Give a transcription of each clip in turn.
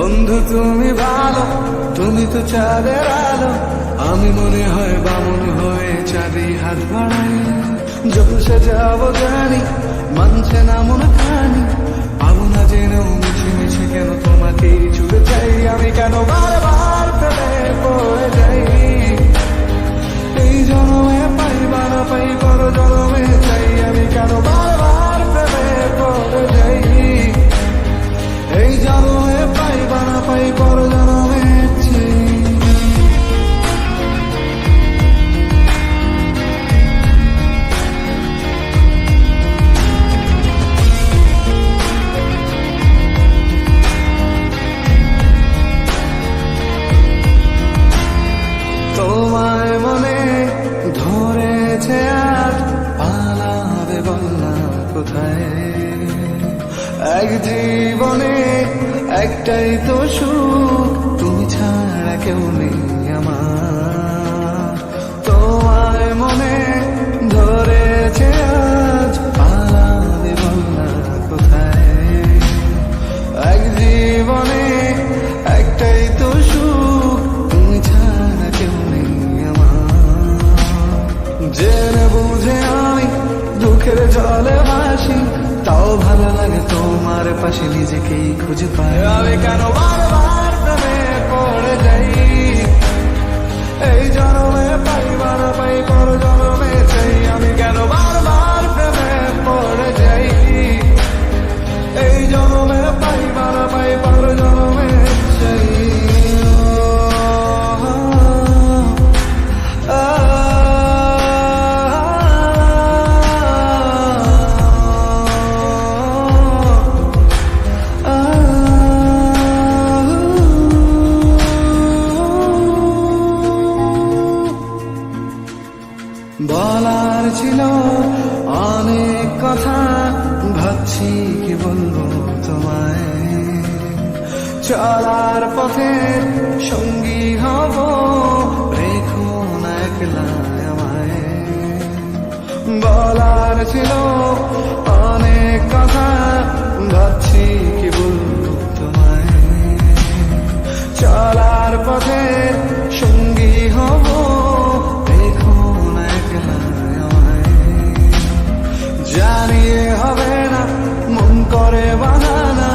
বন্ধু তুমি ভালো, তুমি তো চাঁদের আলো, আমি মনে হয় বামন হয়ে চাঁদে হাত বাড়াই। যখন সে যাবো জানি, মানছে না মন খানি, পাবো না জেনেও মিছে মিছে কেন তোমাকেই ছুটে চাই। আমি কেন বারবার প্রেমে পড়ে যাই, এই জন্মে পাই বা না পাই পর জন্মে চাই। আমি কেন বারবার প্রেমে পড়ে যাই, এই জন্মে পাই বা না পাই পর জন্মে চাই। তোমায় মনে ধরেছে আর পালাবে বলনা কোথায়। এক জীবনে একটাই তো সুখ, তুমি ছাড়া কেউ নেই আমার। তোমায় মনে ধরেছে আজ পালাবে বলনা কোথায়। এক জীবনে একটাই তো সুখ, তুমি ছাড়া কেউ নেই আমার। জেনে বুঝে আমি দুঃখের জলে ভাসি, তাও ভালো লাগে তোমার পাশে নিজেকেই খুঁজে পাই। আমি কেন বারবার প্রেমে পড়ে যাই, এই জন্মে পাই বা না পাই পর জন্মে চাই। আমি কেন বারবার প্রেমে পড়ে যাই, এই জন্মে পাই বা না পাই পর জন্মে চাই। বলার ছিল অনেক কথা, ভাবছি কি বলবো তোমায়। চলার পথে সঙ্গী হব, রেখো না একলা আমায়। বলার ছিল অনেক কথা, ভাবছি কি বলবো তোমায়। চলার পথে সঙ্গী হব, জানিয়ে হবে না মন করে বানানা,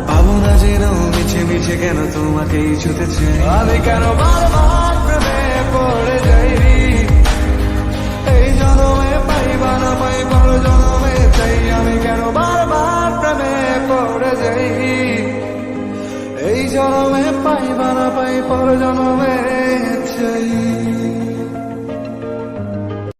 পাবো না জেনেও মিছে মিছে কেন তোমাকেই ছুতে চাই। আমি কেন বারবার প্রেমে পড়ে যাই, এই জন্মে পাই বা না পাই পর জন্মে চাই। আমি কেন বারবার প্রেমে পড়ে যাই, এই জন্মে পাই বা না পাই পর জন্মে চাই।